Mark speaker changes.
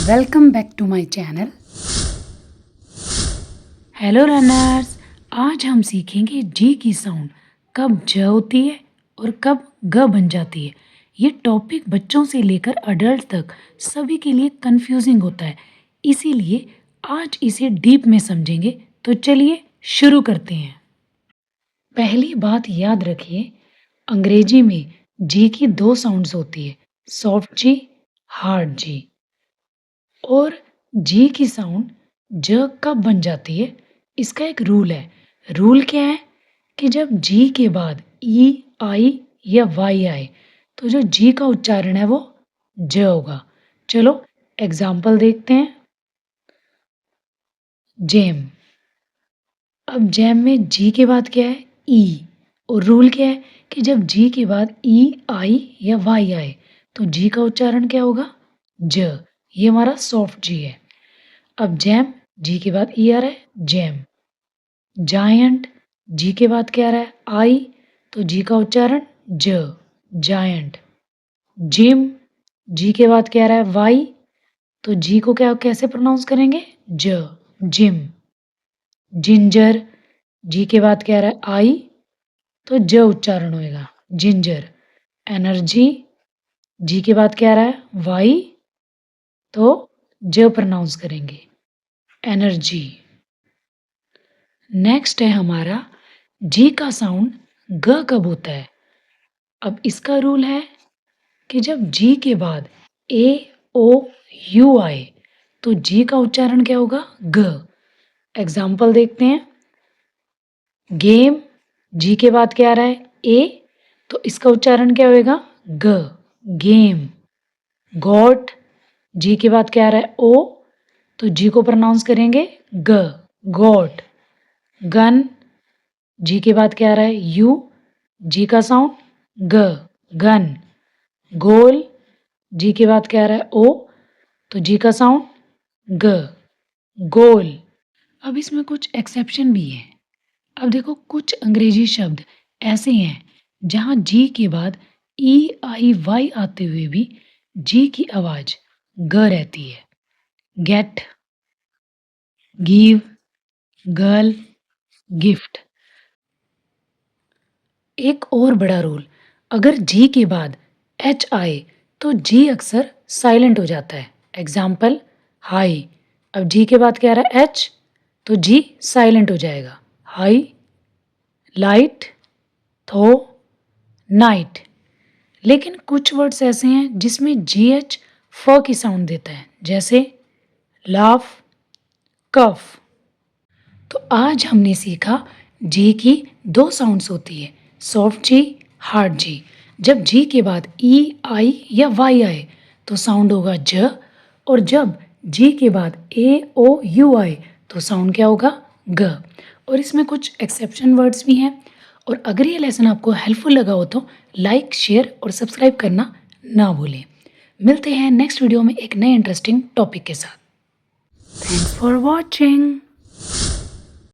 Speaker 1: Welcome back to my channel. Hello runners, आज हम सीखेंगे जी की साउंड कब ज होती है और कब ग बन जाती है। ये टॉपिक बच्चों से लेकर अडल्ट तक सभी के लिए कंफ्यूजिंग होता है, इसीलिए आज इसे डीप में समझेंगे। तो चलिए शुरू करते हैं। पहली बात याद रखिए, अंग्रेजी में जी की दो साउंड्स होती है, सॉफ्ट जी, हार्ड जी। और जी की साउंड ज कब बन जाती है, इसका एक रूल है। रूल क्या है कि जब जी के बाद ई, आई या वाई आए तो जो जी का उच्चारण है वो ज होगा। चलो एग्जाम्पल देखते हैं। जेम। अब जैम में जी के बाद क्या है, ई। और रूल क्या है कि जब जी के बाद ई, आई या वाई आए तो जी का उच्चारण क्या होगा, ज। ये हमारा सॉफ्ट जी है। अब जैम, जी के बाद ई आ रहा है, जैम। जायंट, जी के बाद क्या आ रहा है, आई, तो जी का उच्चारण ज, जायंट। जिम, जी के बाद क्या आ रहा है, वाई, तो जी को क्या कैसे प्रोनाउंस करेंगे, ज, जिम। जिंजर, जी के बाद क्या आ रहा है, आई, तो ज उच्चारण होएगा, जिंजर। एनर्जी, जी के बाद क्या आ रहा है, वाई, तो ज प्रोनाउंस करेंगे, एनर्जी। नेक्स्ट है हमारा जी का साउंड ग कब होता है। अब इसका रूल है कि जब जी के बाद ए, ओ, यू आए तो जी का उच्चारण क्या होगा, ग। एग्जाम्पल देखते हैं। गेम, जी के बाद क्या आ रहा है, ए, तो इसका उच्चारण क्या होएगा, ग, गेम। गॉट, जी के बाद क्या आ रहा है, ओ, तो जी को प्रोनाउंस करेंगे ग, गॉट। गन, जी के बाद क्या आ रहा है, यू, जी का साउंड ग, गन। गोल, जी के बाद क्या आ रहा है, ओ, तो जी का साउंड ग, गोल। अब इसमें कुछ एक्सेप्शन भी है। अब देखो, कुछ अंग्रेजी शब्द ऐसे हैं जहाँ जी के बाद ई, आई, वाई आते हुए भी जी की आवाज ग रहती है। Get, give, girl, gift. एक और बड़ा रूल, अगर जी के बाद एच आए तो जी अक्सर साइलेंट हो जाता है। Example, high. अब जी के बाद क्या आ रहा है, एच, तो जी साइलेंट हो जाएगा, हाई। लाइट, थो, नाइट। लेकिन कुछ वर्ड्स ऐसे हैं जिसमें जी एच फ की साउंड देता है, जैसे लाफ, कफ। तो आज हमने सीखा जी की दो साउंड्स होती है, सॉफ्ट जी, हार्ड जी। जब जी के बाद ई, आई या वाई आए तो साउंड होगा ज, और जब जी के बाद ए, ओ, यू आए तो साउंड क्या होगा, ग। और इसमें कुछ एक्सेप्शन वर्ड्स भी हैं। और अगर ये लेसन आपको हेल्पफुल लगा हो तो लाइक, शेयर और सब्सक्राइब करना ना भूलें। मिलते हैं नेक्स्ट वीडियो में एक नए इंटरेस्टिंग टॉपिक के साथ। Thanks for watching.